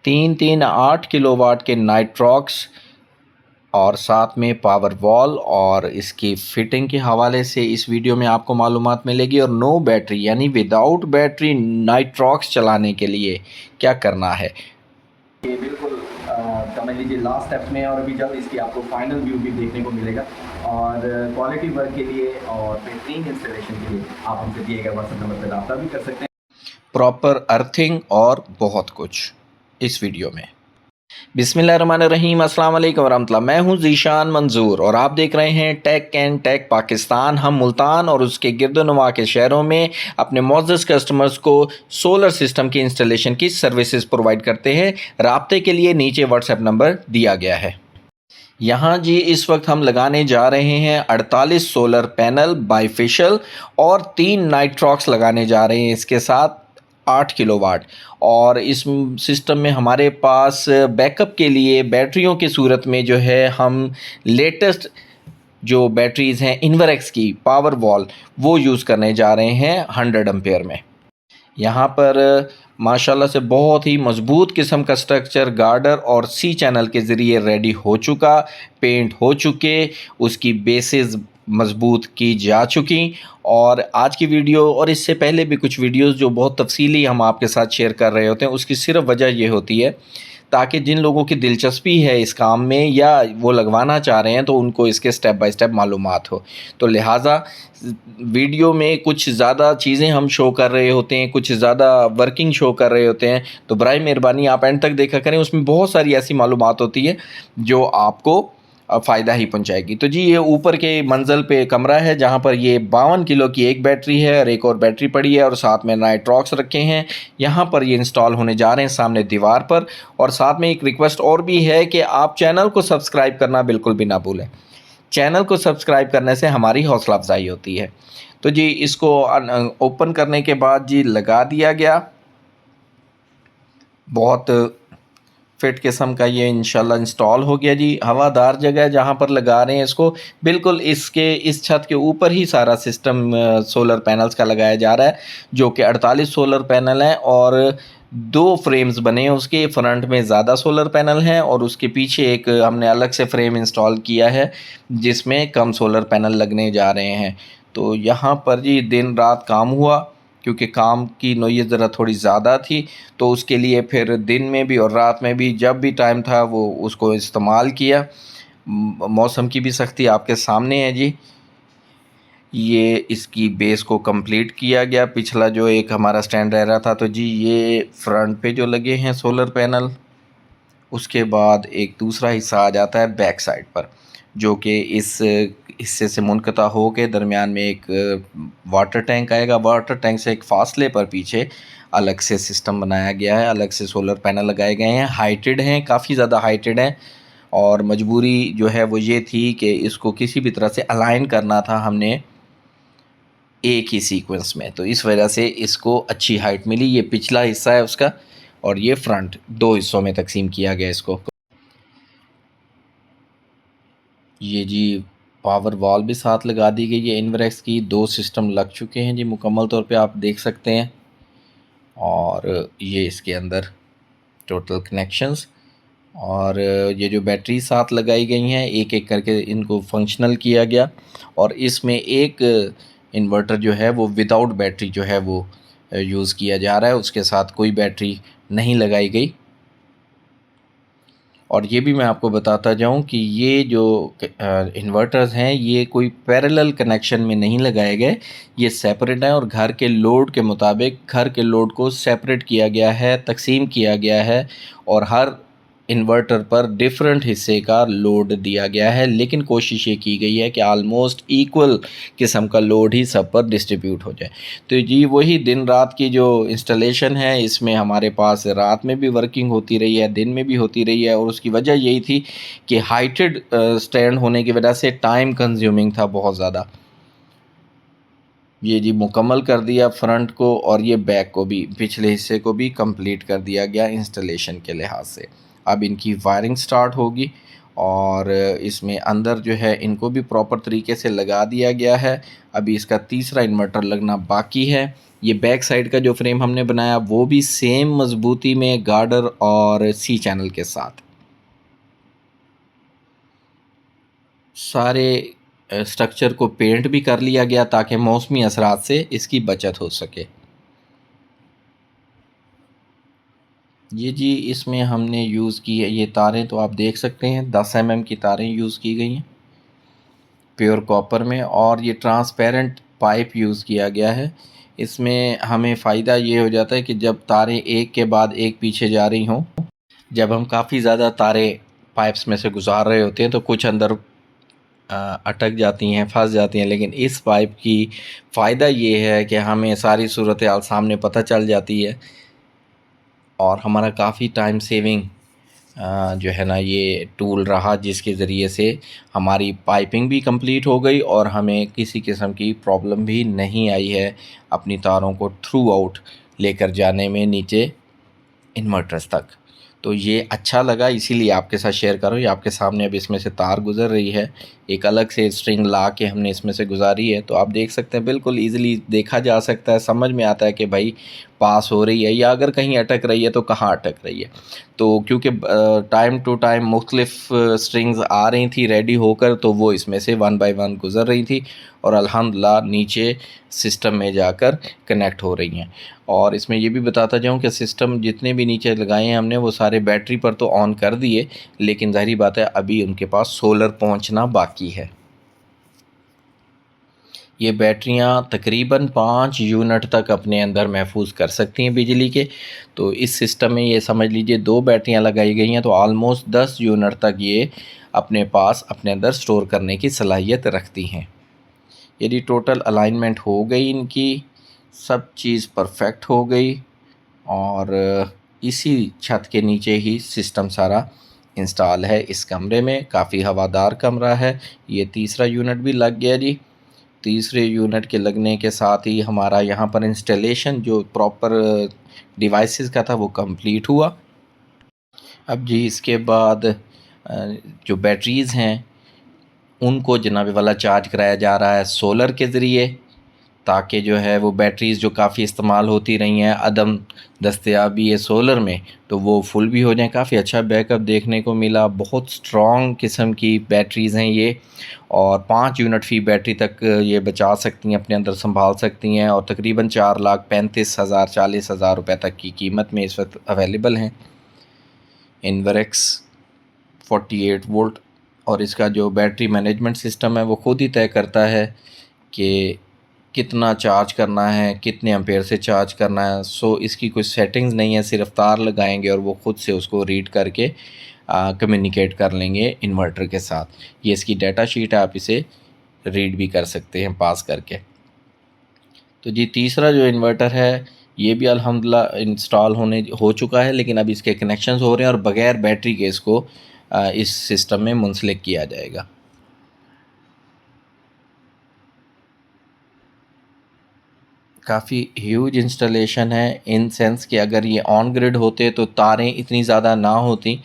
तीन तीन 8 किलोवाट के नाइट्रॉक्स और साथ में पावर वॉल और इसकी फिटिंग के हवाले से इस वीडियो में आपको मालूमात मिलेगी। और नो बैटरी यानी विदाउट बैटरी नाइट्रॉक्स चलाने के लिए क्या करना है, ये बिल्कुल समझ लीजिए लास्ट स्टेप में, और अभी जल्द इसकी आपको फाइनल व्यू भी देखने को मिलेगा। और क्वालिटी वर्क के लिए और बेहतरीन इंस्टॉलेशन के लिए आप हमसे दिए गए व्हाट्सएप नंबर पर रब्ता भी कर सकते हैं। प्रॉपर अर्थिंग और बहुत कुछ इस वीडियो में। बिस्मिल्लाहिर्रहमानिर्रहीम, अस्सलाम वालेकुम वरहमतुल्लाह। मैं हूं ज़ीशान मंजूर और आप देख रहे हैं टेक एंड टेक पाकिस्तान। हम मुल्तान और उसके गिरदोनवा के शहरों में अपने मुअज़्ज़ज़ कस्टमर्स को सोलर सिस्टम की इंस्टॉलेशन की सर्विसेज प्रोवाइड करते हैं। राब्ते के लिए नीचे व्हाट्सएप नंबर दिया गया है। यहाँ जी इस वक्त हम लगाने जा रहे हैं 48 सोलर पैनल बाईफेशियल और 3 नाइट्रॉक्स लगाने जा रहे हैं इसके साथ 8 किलोवाट। और इस सिस्टम में हमारे पास बैकअप के लिए बैटरियों की सूरत में जो है हम लेटेस्ट जो बैटरीज़ हैं इन्वरेक्स की पावर वॉल वो यूज़ करने जा रहे हैं 100 एम्पेयर में। यहाँ पर माशाल्लाह से बहुत ही मज़बूत किस्म का स्ट्रक्चर गार्डर और सी चैनल के ज़रिए रेडी हो चुका, पेंट हो चुके, उसकी बेसिस मज़बूत की जा चुकी। और आज की वीडियो और इससे पहले भी कुछ वीडियोस जो बहुत तफसीली हम आपके साथ शेयर कर रहे होते हैं, उसकी सिर्फ वजह ये होती है ताकि जिन लोगों की दिलचस्पी है इस काम में या वो लगवाना चाह रहे हैं तो उनको इसके स्टेप बाय स्टेप मालूमात हो। तो लिहाजा वीडियो में कुछ ज़्यादा चीज़ें हम शो कर रहे होते हैं, कुछ ज़्यादा वर्किंग शो कर रहे होते हैं, तो बराए मेहरबानी आप एंड तक देखा करें। उसमें बहुत सारी ऐसी मालूमात होती है जो आपको फ़ायदा ही पहुंचाएगी। तो जी ये ऊपर के मंजिल पे कमरा है जहां पर ये 52 किलो की एक बैटरी है और एक और बैटरी पड़ी है और साथ में नाइट्रॉक्स रखे हैं। यहाँ पर ये इंस्टॉल होने जा रहे हैं सामने दीवार पर। और साथ में एक रिक्वेस्ट और भी है कि आप चैनल को सब्सक्राइब करना बिल्कुल भी ना भूलें। चैनल को सब्सक्राइब करने से हमारी हौसला अफजाई होती है। तो जी इसको ओपन करने के बाद जी लगा दिया गया। बहुत फिट किस्म का ये इंशाल्लाह इंस्टॉल हो गया जी। हवादार जगह जहाँ पर लगा रहे हैं इसको, बिल्कुल इसके इस छत के ऊपर ही सारा सिस्टम सोलर पैनल्स का लगाया जा रहा है, जो कि 48 सोलर पैनल हैं और 2 फ्रेम्स बने हैं। उसके फ्रंट में ज़्यादा सोलर पैनल हैं और उसके पीछे एक हमने अलग से फ्रेम इंस्टॉल किया है जिसमें कम सोलर पैनल लगने जा रहे हैं। तो यहाँ पर जी दिन रात काम हुआ, क्योंकि काम की नोयत ज़रा थोड़ी ज़्यादा थी, तो उसके लिए फिर दिन में भी और रात में भी जब भी टाइम था वो उसको इस्तेमाल किया। मौसम की भी सख्ती आपके सामने है जी। ये इसकी बेस को कंप्लीट किया गया। पिछला जो एक हमारा स्टैंड रह रहा था, तो जी ये फ्रंट पे जो लगे हैं सोलर पैनल, उसके बाद एक दूसरा हिस्सा आ जाता है बैक साइड पर, जो कि इस हिस्से से मुनक़ता हो के दरमियान में एक वाटर टैंक आएगा। वाटर टैंक से एक फासले पर पीछे अलग से सिस्टम बनाया गया है, अलग से सोलर पैनल लगाए गए हैं। हाइटेड हैं, काफ़ी ज़्यादा हाइटेड हैं और मजबूरी जो है वो ये थी कि इसको किसी भी तरह से अलाइन करना था हमने एक ही सीक्वेंस में, तो इस वजह से इसको अच्छी हाइट मिली। ये पिछला हिस्सा है उसका और ये फ्रंट, 2 हिस्सों में तकसीम किया गया इसको। ये जी पावर वॉल भी साथ लगा दी गई है इन्वरेक्स की। 2 सिस्टम लग चुके हैं जी मुकम्मल तौर पे, आप देख सकते हैं। और ये इसके अंदर टोटल कनेक्शंस और ये जो बैटरी साथ लगाई गई हैं एक एक करके इनको फंक्शनल किया गया। और इसमें एक इन्वर्टर जो है वो विदाउट बैटरी जो है वो यूज़ किया जा रहा है, उसके साथ कोई बैटरी नहीं लगाई गई। और ये भी मैं आपको बताता जाऊँ कि ये जो इन्वर्टर्स हैं ये कोई पैरेलल कनेक्शन में नहीं लगाए गए, ये सेपरेट हैं और घर के लोड के मुताबिक घर के लोड को सेपरेट किया गया है, तकसीम किया गया है और हर इन्वर्टर पर डिफरेंट हिस्से का लोड दिया गया है। लेकिन कोशिश ये की गई है कि आलमोस्ट इक्वल किस्म का लोड ही सब पर डिस्ट्रीब्यूट हो जाए। तो जी वही दिन रात की जो इंस्टॉलेशन है, इसमें हमारे पास रात में भी वर्किंग होती रही है, दिन में भी होती रही है। और उसकी वजह यही थी कि हाइटेड स्टैंड होने की वजह से टाइम कंज्यूमिंग था बहुत ज़्यादा। ये जी मुकम्मल कर दिया फ्रंट को और ये बैक को भी, पिछले हिस्से को भी कंप्लीट कर दिया गया इंस्टॉलेशन के लिहाज से। अब इनकी वायरिंग स्टार्ट होगी और इसमें अंदर जो है इनको भी प्रॉपर तरीके से लगा दिया गया है। अभी इसका तीसरा इन्वर्टर लगना बाकी है। ये बैक साइड का जो फ्रेम हमने बनाया वो भी सेम मजबूती में गार्डर और सी चैनल के साथ। सारे स्ट्रक्चर को पेंट भी कर लिया गया ताकि मौसमी असरात से इसकी बचत हो सके। ये जी इसमें हमने यूज़ की है ये तारें, तो आप देख सकते हैं 10 mm की तारें यूज़ की गई हैं प्योर कॉपर में, और ये ट्रांसपेरेंट पाइप यूज़ किया गया है। इसमें हमें फ़ायदा ये हो जाता है कि जब तारें एक के बाद एक पीछे जा रही हों, जब हम काफ़ी ज़्यादा तारें पाइप्स में से गुज़ार रहे होते हैं तो कुछ अंदर अटक जाती हैं, फंस जाती हैं, लेकिन इस पाइप की फ़ायदा ये है कि हमें सारी सूरत हाल सामने पता चल जाती है और हमारा काफ़ी टाइम सेविंग जो है ना ये टूल रहा, जिसके ज़रिए से हमारी पाइपिंग भी कंप्लीट हो गई और हमें किसी किस्म की प्रॉब्लम भी नहीं आई है अपनी तारों को थ्रू आउट लेकर जाने में नीचे इन्वर्टर्स तक। तो ये अच्छा लगा, इसीलिए आपके साथ शेयर कर रहा हूँ। ये आपके सामने अब इसमें से तार गुज़र रही है, एक अलग से स्ट्रिंग ला के हमने इसमें से गुजारी है, तो आप देख सकते हैं बिल्कुल ईज़िली देखा जा सकता है, समझ में आता है कि भाई पास हो रही है या अगर कहीं अटक रही है तो कहाँ अटक रही है। तो क्योंकि टाइम टू टाइम मुख्तलिफ स्ट्रिंग्स आ रही थी रेडी होकर, तो वो इसमें से वन बाय वन गुज़र रही थी और अल्हम्दुलिल्लाह नीचे सिस्टम में जाकर कनेक्ट हो रही हैं। और इसमें ये भी बताता जाऊँ कि सिस्टम जितने भी नीचे लगाए हैं हमने वो सारे बैटरी पर तो ऑन कर दिए, लेकिन ज़ाहिर बात है अभी उनके पास सोलर पहुंचना बाकी है। ये बैटरियां तकरीबन 5 यूनिट तक अपने अंदर महफूज कर सकती हैं बिजली के। तो इस सिस्टम में ये समझ लीजिए 2 बैटरियां लगाई गई हैं तो आलमोस्ट 10 यूनिट तक ये अपने पास अपने अंदर स्टोर करने की सलाहियत रखती हैं। यदि टोटल अलाइनमेंट हो गई इनकी, सब चीज़ परफेक्ट हो गई और इसी छत के नीचे ही सिस्टम सारा इंस्टॉल है। इस कमरे में काफ़ी हवादार कमरा है। ये तीसरा यूनिट भी लग गया जी। तीसरे यूनिट के लगने के साथ ही हमारा यहाँ पर इंस्टॉलेशन जो प्रॉपर डिवाइसेस का था वो कंप्लीट हुआ। अब जी इसके बाद जो बैटरीज़ हैं उनको जनाब वाला चार्ज कराया जा रहा है सोलर के ज़रिए, ताकि जो है वो बैटरीज़ जो काफ़ी इस्तेमाल होती रही हैं अदम दस्तयाबी है सोलर में, तो वो फुल भी हो जाएं। काफ़ी अच्छा बैकअप देखने को मिला, बहुत स्ट्रॉन्ग किस्म की बैटरीज़ हैं ये, और 5 यूनिट फ़ी बैटरी तक ये बचा सकती हैं, अपने अंदर संभाल सकती हैं, और तकरीबन 4,35,000 40,000 रुपये तक की कीमत में इस वक्त अवेलेबल हैं। इन्वरेक्स 48 वोल्ट, और इसका जो बैटरी मैनेजमेंट सिस्टम है वो ख़ुद ही तय करता है कि कितना चार्ज करना है, कितने एम्पेयर से चार्ज करना है। सो इसकी कोई सेटिंग्स नहीं है, सिर्फ तार लगाएंगे और वो ख़ुद से उसको रीड करके कम्युनिकेट कर लेंगे इन्वर्टर के साथ। ये इसकी डाटा शीट है, आप इसे रीड भी कर सकते हैं पास करके। तो जी तीसरा जो इन्वर्टर है ये भी अल्हम्दुलिल्लाह इंस्टॉल हो चुका है, लेकिन अब इसके कनेक्शंस हो रहे हैं और बग़ैर बैटरी के इसको इस सिस्टम में मुंसलिक किया जाएगा। काफ़ी ह्यूज इंस्टॉलेशन है इन सेंस कि अगर ये ऑन ग्रिड होते तो तारें इतनी ज़्यादा ना होती,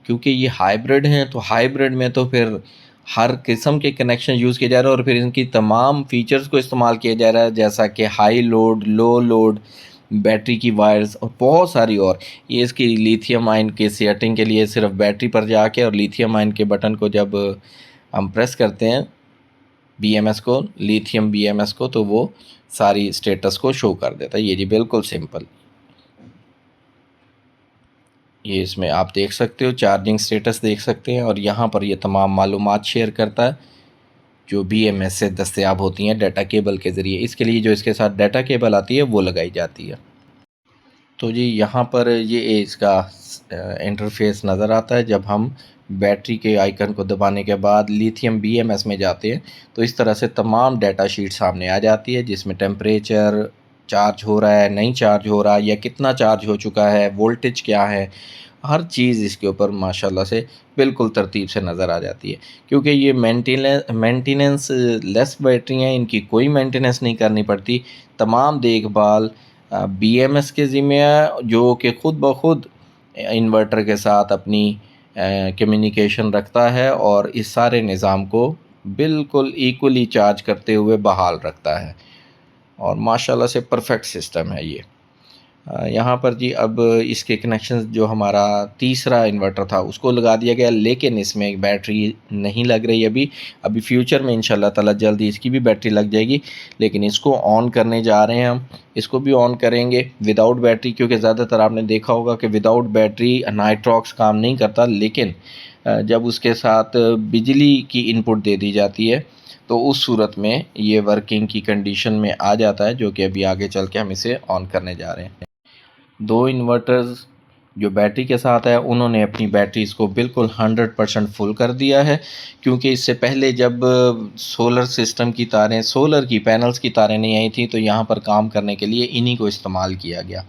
क्योंकि ये हाइब्रिड हैं तो हाइब्रिड में तो फिर हर किस्म के कनेक्शन यूज़ किए जा रहे हैं और फिर इनकी तमाम फीचर्स को इस्तेमाल किया जा रहा है, जैसा कि हाई लोड, लो लोड, बैटरी की वायर्स और बहुत सारी और। ये इसकी लिथियम आयन के सेटिंग के लिए सिर्फ बैटरी पर जाके और लिथियम आयन के बटन को जब हम प्रेस करते हैं BMS को, लिथियम BMS को, तो वो सारी स्टेटस को शो कर देता है। ये जी बिल्कुल सिंपल, ये इसमें आप देख सकते हो चार्जिंग स्टेटस देख सकते हैं, और यहाँ पर ये तमाम मालूमात शेयर करता है जो BMS से दस्तयाब होती हैं डाटा केबल के ज़रिए। इसके लिए जो इसके साथ डाटा केबल आती है वो लगाई जाती है। तो जी यहाँ पर ये इसका इंटरफेस नज़र आता है। जब हम बैटरी के आइकन को दबाने के बाद लिथियम BMS में जाते हैं तो इस तरह से तमाम डाटा शीट सामने आ जाती है, जिसमें टेम्परेचर, चार्ज हो रहा है नहीं चार्ज हो रहा या कितना चार्ज हो चुका है, वोल्टेज क्या है, हर चीज़ इसके ऊपर माशाल्लाह से बिल्कुल तरतीब से नज़र आ जाती है। क्योंकि ये मेंटेनेंस लेस बैटरी हैं, इनकी कोई मेंटेनेंस नहीं करनी पड़ती, तमाम देखभाल BMS के ज़िम्मे है, जो कि ख़ुद ब खुद इन्वर्टर के साथ अपनी कम्युनिकेशन रखता है और इस सारे निज़ाम को बिल्कुल इक्वली चार्ज करते हुए बहाल रखता है। और माशाल्लाह से परफेक्ट सिस्टम है ये। यहाँ पर जी अब इसके कनेक्शंस जो हमारा तीसरा इन्वर्टर था उसको लगा दिया गया, लेकिन इसमें एक बैटरी नहीं लग रही अभी फ्यूचर में इंशाल्लाह ताला जल्दी इसकी भी बैटरी लग जाएगी। लेकिन इसको ऑन करने जा रहे हैं हम, इसको भी ऑन करेंगे विदाउट बैटरी, क्योंकि ज़्यादातर आपने देखा होगा कि विदाउट बैटरी नाइट्रॉक्स काम नहीं करता। लेकिन जब उसके साथ बिजली की इनपुट दे दी जाती है तो उस सूरत में ये वर्किंग की कंडीशन में आ जाता है, जो कि अभी आगे चल के हम इसे ऑन करने जा रहे हैं। दो इन्वर्टर्स जो बैटरी के साथ है उन्होंने अपनी बैटरीज़ को बिल्कुल 100% फुल कर दिया है, क्योंकि इससे पहले जब सोलर सिस्टम की तारें, सोलर की पैनल्स की तारें नहीं आई थी तो यहाँ पर काम करने के लिए इन्हीं को इस्तेमाल किया गया,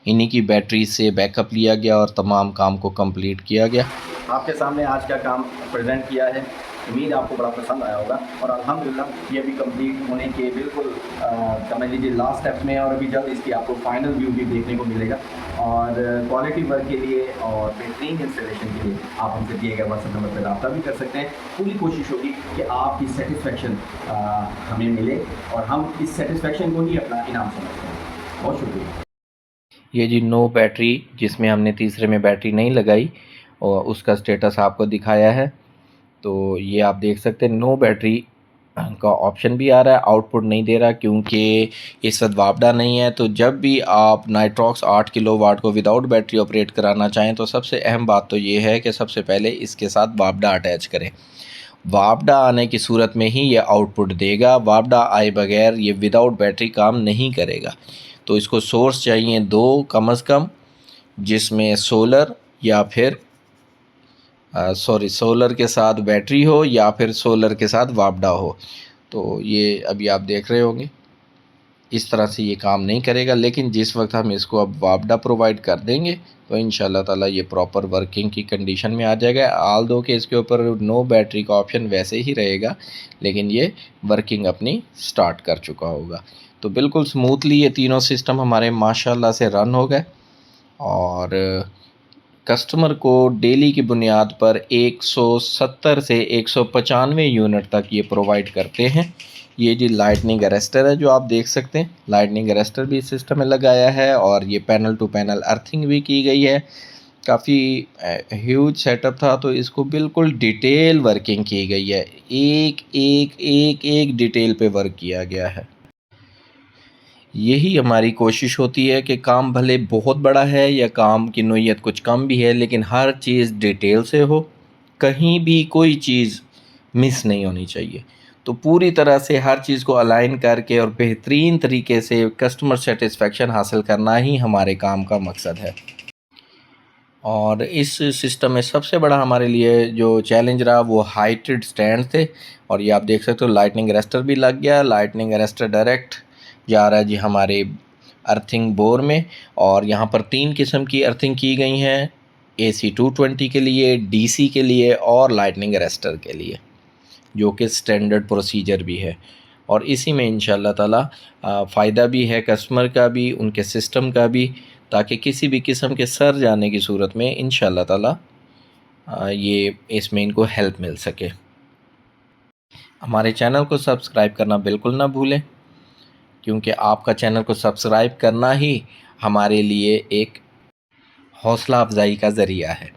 इन्हीं की बैटरी से बैकअप लिया गया और तमाम काम को कंप्लीट किया गया। आपके सामने आज का काम प्रेजेंट किया है, उम्मीद आपको बड़ा पसंद आया होगा। और अल्हम्दुलिल्लाह ये भी कंप्लीट होने के बिल्कुल समझ लीजिए लास्ट स्टेप में, और अभी जल्द इसकी आपको फाइनल व्यू भी देखने को मिलेगा। और क्वालिटी वर्क के लिए और बेहतरीन इंस्टॉलेशन के लिए आप हमसे दिए गए व्हाट्सएप नंबर पर रब्ता भी कर सकते हैं। पूरी कोशिश होगी कि आपकी सेटिस्फेक्शन हमें मिले और हम इस सेटिस्फेक्शन को ही अपना इनाम समझते हैं। बहुत शुक्रिया। ये जी नो बैटरी, जिसमें हमने तीसरे में बैटरी नहीं लगाई और उसका स्टेटस आपको दिखाया है। तो ये आप देख सकते हैं नो बैटरी का ऑप्शन भी आ रहा है, आउटपुट नहीं दे रहा क्योंकि इस वक्त वापडा नहीं है। तो जब भी आप नाइट्रॉक्स 8 किलोवाट को विदाउट बैटरी ऑपरेट कराना चाहें तो सबसे अहम बात तो ये है कि सबसे पहले इसके साथ वापडा अटैच करें। वापडा आने की सूरत में ही ये आउटपुट देगा, वापडा आए बगैर ये विदाउट बैटरी काम नहीं करेगा। तो इसको सोर्स चाहिए दो कम से कम, जिसमें सोलर या फिर सोलर के साथ बैटरी हो या फिर सोलर के साथ वापडा हो। तो ये अभी आप देख रहे होंगे इस तरह से ये काम नहीं करेगा, लेकिन जिस वक्त हम इसको अब वापडा प्रोवाइड कर देंगे तो इंशाल्लाह ताला ये प्रॉपर वर्किंग की कंडीशन में आ जाएगा। आल दो के इसके ऊपर नो बैटरी का ऑप्शन वैसे ही रहेगा, लेकिन ये वर्किंग अपनी स्टार्ट कर चुका होगा। तो बिल्कुल स्मूथली ये तीनों सिस्टम हमारे माशाल्लाह से रन हो गए और कस्टमर को डेली की बुनियाद पर 170 से 195 यूनिट तक ये प्रोवाइड करते हैं। ये जी लाइटनिंग अरेस्टर है जो आप देख सकते हैं, लाइटनिंग अरेस्टर भी इस सिस्टम में लगाया है और ये पैनल टू पैनल अर्थिंग भी की गई है। काफ़ी ह्यूज सेटअप था तो इसको बिल्कुल डिटेल वर्किंग की गई है, एक एक एक एक डिटेल पे वर्क किया गया है। यही हमारी कोशिश होती है कि काम भले बहुत बड़ा है या काम की नोयत कुछ कम भी है, लेकिन हर चीज़ डिटेल से हो, कहीं भी कोई चीज़ मिस नहीं होनी चाहिए। तो पूरी तरह से हर चीज़ को अलाइन करके और बेहतरीन तरीके से कस्टमर सेटिस्फेक्शन हासिल करना ही हमारे काम का मकसद है। और इस सिस्टम में सबसे बड़ा हमारे लिए जो चैलेंज रहा वो हाइटेड स्टैंड थे। और ये आप देख सकते हो लाइटनिंग अरेस्टर भी लग गया, लाइटनिंग अरेस्टर डायरेक्ट जा रहा है जी हमारे अर्थिंग बोर में। और यहाँ पर 3 किस्म की अर्थिंग की गई हैं, AC 220 के लिए, DC के लिए और लाइटनिंग अरेस्टर के लिए, जो कि स्टैंडर्ड प्रोसीजर भी है। और इसी में इंशाल्लाह ताला फ़ायदा भी है कस्टमर का भी, उनके सिस्टम का भी, ताकि किसी भी किस्म के सर जाने की सूरत में इंशाल्लाह ताला ये इसमें इनको हेल्प मिल सके। हमारे चैनल को सब्सक्राइब करना बिल्कुल ना भूलें, क्योंकि आपका चैनल को सब्सक्राइब करना ही हमारे लिए एक हौसला अफजाई का ज़रिया है।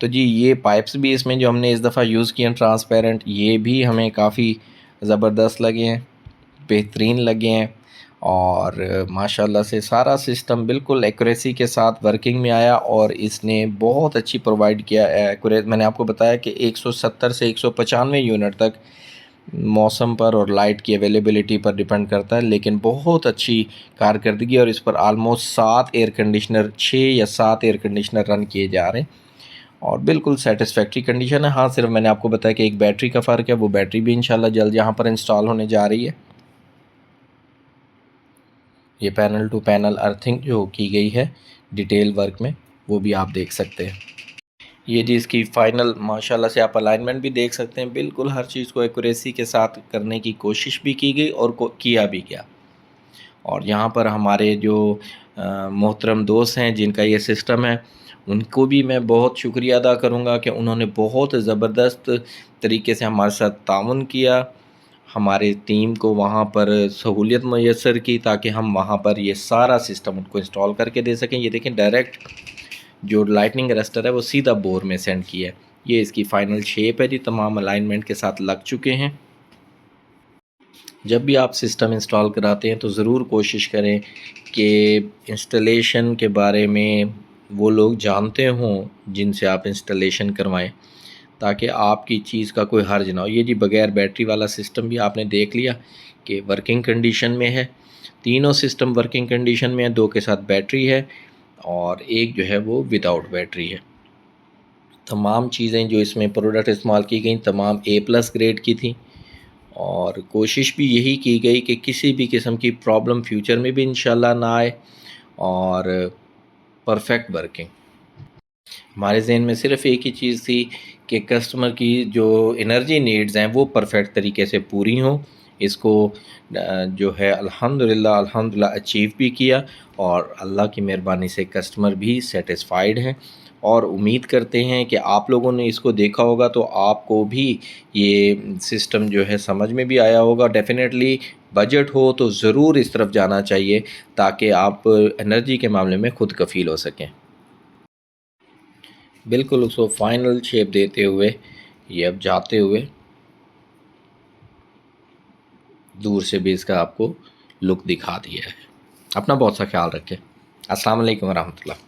तो जी ये पाइप्स भी इसमें जो हमने इस दफ़ा यूज़ किए हैं ट्रांसपेरेंट, ये भी हमें काफ़ी ज़बरदस्त लगे हैं, बेहतरीन लगे हैं। और माशाल्लाह से सारा सिस्टम बिल्कुल एक्यूरेसी के साथ वर्किंग में आया और इसने बहुत अच्छी प्रोवाइड किया एक्यूरेट। मैंने आपको बताया कि 170 से 195 यूनिट तक मौसम पर और लाइट की अवेलेबिलिटी पर डिपेंड करता है, लेकिन बहुत अच्छी कारकर्दगी। और इस पर आलमोस्ट 7 एयर कंडीशनर, 6 या 7 एयर कंडीशनर रन किए जा रहे हैं और बिल्कुल सेटिस्फैक्ट्री कंडीशन है। हाँ, सिर्फ मैंने आपको बताया कि एक बैटरी का फ़र्क है, वो बैटरी भी इंशाल्लाह जल्द यहाँ पर इंस्टॉल होने जा रही है। ये पैनल टू पैनल अर्थिंग जो की गई है डिटेल वर्क में, वो भी आप देख सकते हैं। ये जी इसकी फ़ाइनल माशाल्लाह से आप अलाइनमेंट भी देख सकते हैं, बिल्कुल हर चीज़ को एक्यूरेसी के साथ करने की कोशिश भी की गई और किया भी गया। और यहाँ पर हमारे जो मोहतरम दोस्त हैं जिनका ये सिस्टम है, उनको भी मैं बहुत शुक्रिया अदा करूँगा कि उन्होंने बहुत ज़बरदस्त तरीके से हमारे साथ ताउन किया, हमारे टीम को वहाँ पर सहूलियत मैसर की ताकि हम वहाँ पर ये सारा सिस्टम उनको इंस्टॉल करके दे सकें। ये देखें डायरेक्ट जो लाइटनिंग अरेस्टर है वो सीधा बोर में सेंड किया है। ये इसकी फ़ाइनल शेप है जी, तमाम अलाइनमेंट के साथ लग चुके हैं। जब भी आप सिस्टम इंस्टॉल कराते हैं तो ज़रूर कोशिश करें कि इंस्टॉलेशन के बारे में वो लोग जानते हों जिनसे आप इंस्टॉलेशन करवाएं, ताकि आपकी चीज़ का कोई हर्ज ना हो। ये जी बग़ैर बैटरी वाला सिस्टम भी आपने देख लिया कि वर्किंग कंडीशन में है। तीनों सिस्टम वर्किंग कंडीशन में है, 2 के साथ बैटरी है और एक जो है वो विदाउट बैटरी है। तमाम चीज़ें जो इसमें प्रोडक्ट इस्तेमाल की गई तमाम A+ ग्रेड की थी और कोशिश भी यही की गई कि किसी भी किस्म की प्रॉब्लम फ्यूचर में भी इंशाल्लाह ना आए और परफेक्ट वर्किंग। हमारे ज़हन में सिर्फ़ एक ही चीज़ थी कि कस्टमर की जो एनर्जी नीड्स हैं वो परफेक्ट तरीके से पूरी हों। इसको जो है अल्हम्दुलिल्लाह अचीव भी किया और अल्लाह की मेहरबानी से कस्टमर भी सैटिस्फाइड हैं और उम्मीद करते हैं कि आप लोगों ने इसको देखा होगा तो आपको भी ये सिस्टम जो है समझ में भी आया होगा। डेफ़िनेटली बजट हो तो ज़रूर इस तरफ जाना चाहिए ताकि आप एनर्जी के मामले में ख़ुद कफ़ील हो सकें। बिल्कुल उसको फाइनल शेप देते हुए ये अब जाते हुए दूर से भी इसका आपको लुक दिखा दिया है। अपना बहुत सा ख्याल रखें। अस्सलाम वालेकुम वरहमतुल्लाह।